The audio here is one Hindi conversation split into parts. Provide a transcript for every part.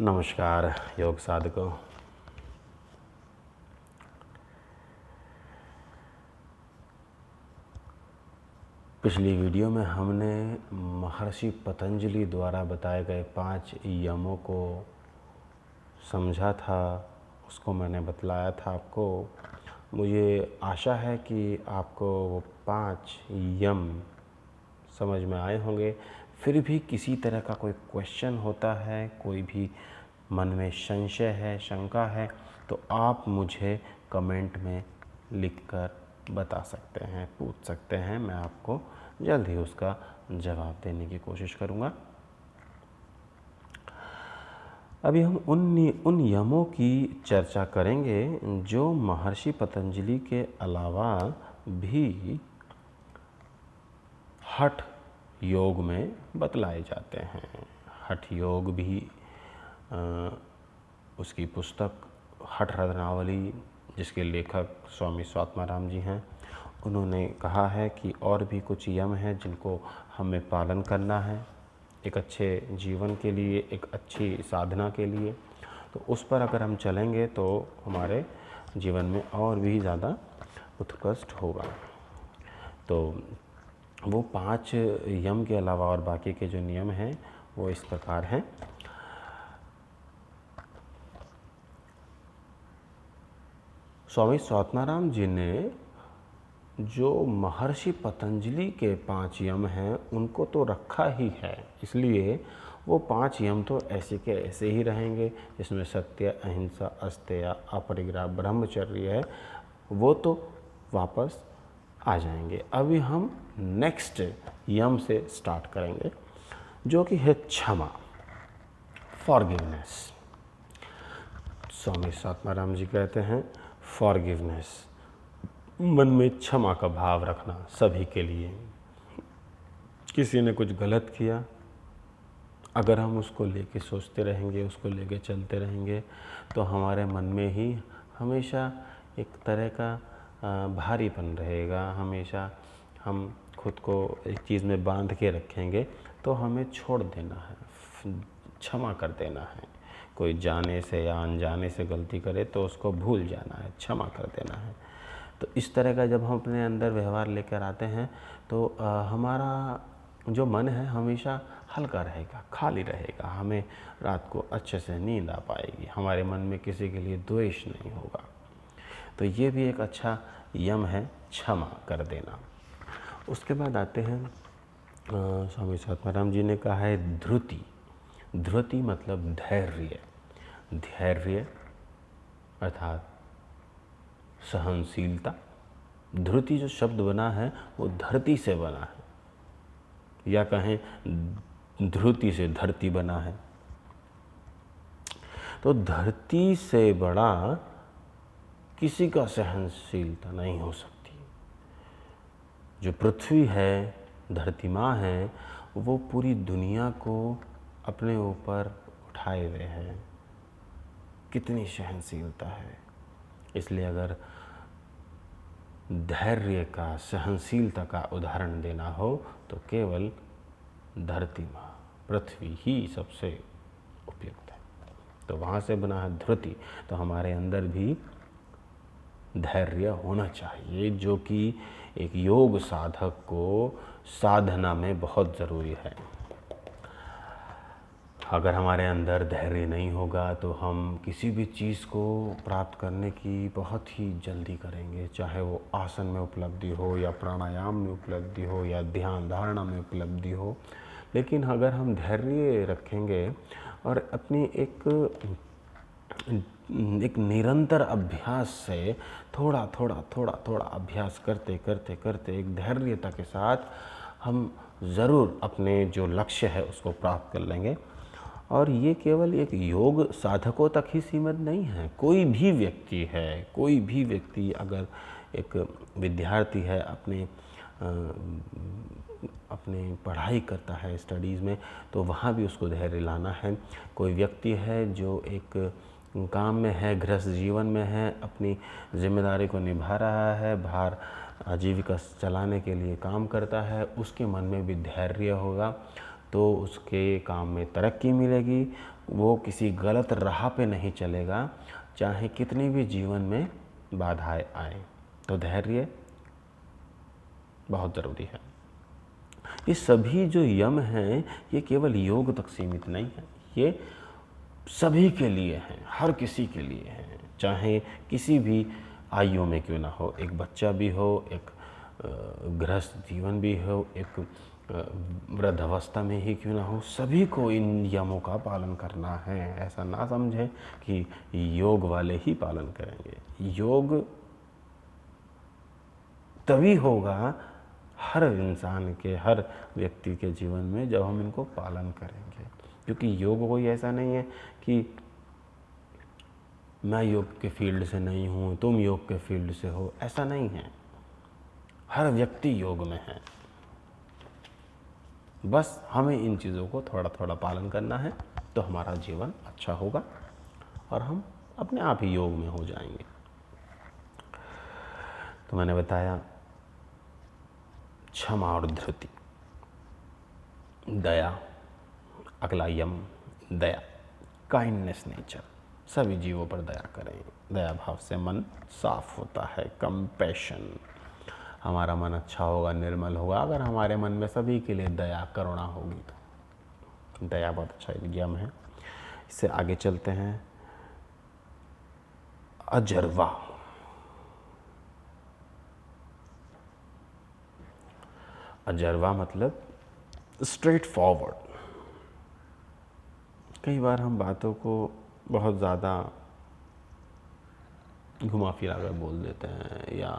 नमस्कार योग साधकों। पिछली वीडियो में हमने महर्षि पतंजलि द्वारा बताए गए 5 यमों को समझा था, उसको मैंने बतलाया था आपको। मुझे आशा है कि आपको वो 5 यम समझ में आए होंगे। फिर भी किसी तरह का कोई क्वेश्चन होता है, कोई भी मन में संशय है, शंका है, तो आप मुझे कमेंट में लिखकर बता सकते हैं, पूछ सकते हैं। मैं आपको जल्द ही उसका जवाब देने की कोशिश करूँगा। अभी हम उन यमों की चर्चा करेंगे जो महर्षि पतंजलि के अलावा भी हठ योग में बतलाए जाते हैं। हठ योग भी उसकी पुस्तक हठ रत्नावली, जिसके लेखक स्वामी स्वात्माराम जी हैं, उन्होंने कहा है कि और भी कुछ यम हैं जिनको हमें पालन करना है एक अच्छे जीवन के लिए, एक अच्छी साधना के लिए। तो उस पर अगर हम चलेंगे तो हमारे जीवन में और भी ज़्यादा उत्कृष्ट होगा। तो वो 5 यम के अलावा और बाकी के जो नियम हैं वो इस प्रकार हैं। स्वामी स्वात्माराम जी ने जो महर्षि पतंजलि के 5 यम हैं उनको तो रखा ही है, इसलिए वो 5 यम तो ऐसे के ऐसे ही रहेंगे। जिसमें सत्य, अहिंसा, अस्तेय, अपरिग्रह, ब्रह्मचर्य है, वो तो वापस आ जाएंगे। अभी हम नेक्स्ट यम से स्टार्ट करेंगे, जो कि है क्षमा, फॉरगिवनेस। स्वामी स्वात्माराम जी कहते हैं फॉरगिवनेस, मन में क्षमा का भाव रखना सभी के लिए। किसी ने कुछ गलत किया, अगर हम उसको लेके सोचते रहेंगे, उसको लेके चलते रहेंगे, तो हमारे मन में ही हमेशा एक तरह का भारीपन रहेगा। हमेशा हम खुद को एक चीज़ में बांध के रखेंगे। तो हमें छोड़ देना है, क्षमा कर देना है। कोई जाने से या अनजाने से गलती करे तो उसको भूल जाना है, क्षमा कर देना है। तो इस तरह का जब हम अपने अंदर व्यवहार लेकर आते हैं तो हमारा जो मन है हमेशा हल्का रहेगा, खाली रहेगा। हमें रात को अच्छे से नींद आ पाएगी, हमारे मन में किसी के लिए द्वेष नहीं होगा। तो ये भी एक अच्छा यम है, क्षमा कर देना। उसके बाद आते हैं स्वामी स्वात्माराम जी ने कहा है धृति। धृति मतलब धैर्य। धैर्य अर्थात सहनशीलता। धृति जो शब्द बना है वो धरती से बना है, या कहें धृति से धरती बना है। तो धरती से बड़ा किसी का सहनशीलता नहीं हो सकती। जो पृथ्वी है, धरती माँ है, वो पूरी दुनिया को अपने ऊपर उठाए हुए है। कितनी सहनशीलता है। इसलिए अगर धैर्य का, सहनशीलता का उदाहरण देना हो तो केवल धरती माँ, पृथ्वी ही सबसे उपयुक्त है। तो वहाँ से बना है धृति। तो हमारे अंदर भी धैर्य होना चाहिए, जो कि एक योग साधक को साधना में बहुत ज़रूरी है। अगर हमारे अंदर धैर्य नहीं होगा तो हम किसी भी चीज़ को प्राप्त करने की बहुत ही जल्दी करेंगे, चाहे वो आसन में उपलब्धि हो या प्राणायाम में उपलब्धि हो या ध्यान धारणा में उपलब्धि हो। लेकिन अगर हम धैर्य रखेंगे और अपनी एक निरंतर अभ्यास से थोड़ा थोड़ा अभ्यास करते करते करते एक धैर्यता के साथ हम ज़रूर अपने जो लक्ष्य है उसको प्राप्त कर लेंगे। और ये केवल एक योग साधकों तक ही सीमित नहीं है। कोई भी व्यक्ति है, कोई भी व्यक्ति अगर एक विद्यार्थी है, अपने पढ़ाई करता है स्टडीज़ में, तो वहाँ भी उसको धैर्य लाना है। कोई व्यक्ति है जो एक काम में है, गृहस्थ जीवन में है, अपनी जिम्मेदारी को निभा रहा है, बाहर आजीविका चलाने के लिए काम करता है, उसके मन में भी धैर्य होगा तो उसके काम में तरक्की मिलेगी, वो किसी गलत राह पे नहीं चलेगा, चाहे कितनी भी जीवन में बाधाएं आए। तो धैर्य बहुत ज़रूरी है। ये सभी जो यम हैं ये केवल योग तक सीमित नहीं है, ये सभी के लिए हैं, हर किसी के लिए हैं, चाहे किसी भी आयु में क्यों ना हो, एक बच्चा भी हो, एक गृहस्थ जीवन भी हो, एक वृद्धावस्था में ही क्यों ना हो, सभी को इन यमों का पालन करना है। ऐसा ना समझें कि योग वाले ही पालन करेंगे। योग तभी होगा हर इंसान के, हर व्यक्ति के जीवन में जब हम इनको पालन करेंगे। क्योंकि योग कोई ऐसा नहीं है कि मैं योग के फील्ड से नहीं हूँ, तुम योग के फील्ड से हो, ऐसा नहीं है। हर व्यक्ति योग में है, बस हमें इन चीज़ों को थोड़ा थोड़ा पालन करना है, तो हमारा जीवन अच्छा होगा और हम अपने आप ही योग में हो जाएंगे। तो मैंने बताया क्षमा और धृति, दया, अगला यम दया, काइंडनेस नेचर, सभी जीवों पर दया करें। दया भाव से मन साफ होता है। कंपैशन, हमारा मन अच्छा होगा, निर्मल होगा अगर हमारे मन में सभी के लिए दया करुणा होगी। तो दया बहुत अच्छा यम है। इससे आगे चलते हैं अजर्वा। अजर्वा मतलब स्ट्रेट फॉरवर्ड। कई बार हम बातों को बहुत ज़्यादा घुमा फिरा कर बोल देते हैं या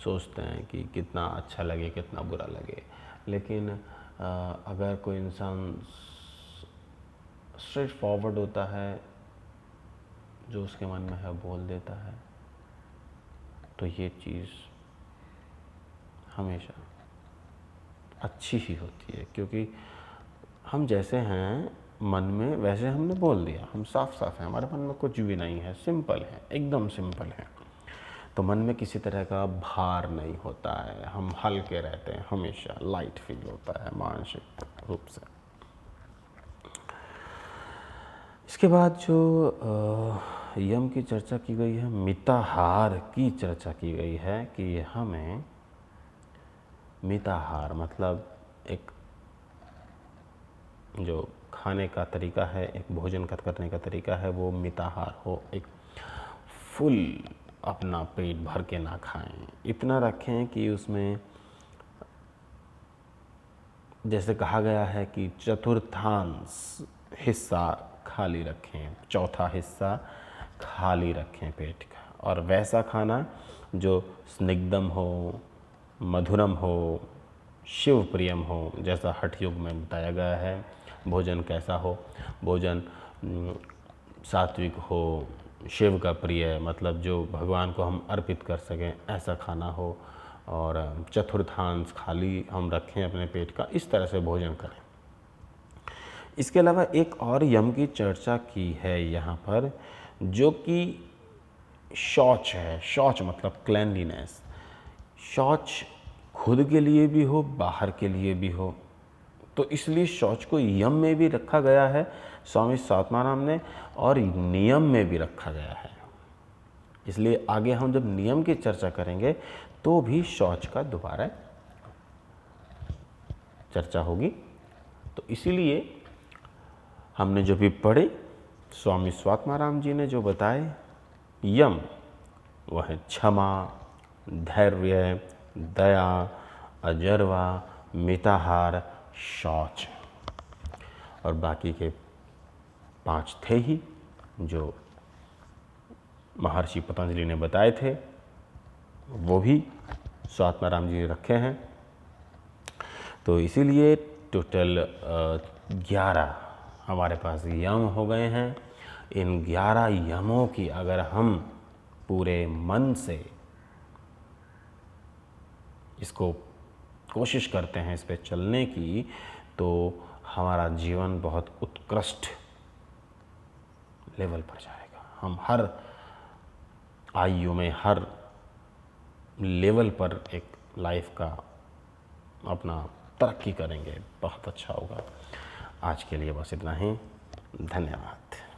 सोचते हैं कि कितना अच्छा लगे कितना बुरा लगे, लेकिन अगर कोई इंसान स्ट्रेट फॉरवर्ड होता है, जो उसके मन में है बोल देता है, तो ये चीज़ हमेशा अच्छी ही होती है। क्योंकि हम जैसे हैं मन में वैसे हमने बोल दिया, हम साफ साफ हैं, हमारे मन में कुछ भी नहीं है, सिंपल है, एकदम सिंपल है, तो मन में किसी तरह का भार नहीं होता है, हम हल्के रहते हैं, हमेशा लाइट फील होता है मानसिक रूप से। इसके बाद जो यम की चर्चा की गई है, मिताहार की चर्चा की गई है कि हमें मिताहार मतलब एक जो खाने का तरीका है, एक भोजन करने का तरीका है, वो मिताहार हो, एक फुल अपना पेट भर के ना खाएं, इतना रखें कि उसमें जैसे कहा गया है कि चतुर्थांश हिस्सा खाली रखें, चौथा हिस्सा खाली रखें पेट का, और वैसा खाना जो स्निग्धम हो, मधुरम हो, शिव प्रियम हो, जैसा हठ योग में बताया गया है। भोजन कैसा हो, भोजन सात्विक हो, शिव का प्रिय, मतलब जो भगवान को हम अर्पित कर सकें ऐसा खाना हो, और चतुर्थांश खाली हम रखें अपने पेट का, इस तरह से भोजन करें। इसके अलावा एक और यम की चर्चा की है यहाँ पर, जो कि शौच है। शौच मतलब क्लैनलीनेस। शौच खुद के लिए भी हो, बाहर के लिए भी हो, तो इसलिए शौच को यम में भी रखा गया है स्वामी स्वात्माराम ने, और नियम में भी रखा गया है। इसलिए आगे हम जब नियम की चर्चा करेंगे तो भी शौच का दोबारा चर्चा होगी। तो इसीलिए हमने जो भी पढ़े, स्वामी स्वात्माराम जी ने जो बताए यम, वह है क्षमा, धैर्य, दया, अजर्वा, मिताहार, शौच, और बाकी के 5 थे ही जो महर्षि पतंजलि ने बताए थे, वो भी स्वात्माराम जी ने रखे हैं। तो इसीलिए टोटल 11 हमारे पास यम हो गए हैं। इन 11 यमों की अगर हम पूरे मन से इसको कोशिश करते हैं इस पे चलने की, तो हमारा जीवन बहुत उत्कृष्ट लेवल पर जाएगा। हम हर आयु में, हर लेवल पर एक लाइफ का अपना तरक्की करेंगे, बहुत अच्छा होगा। आज के लिए बस इतना ही। धन्यवाद।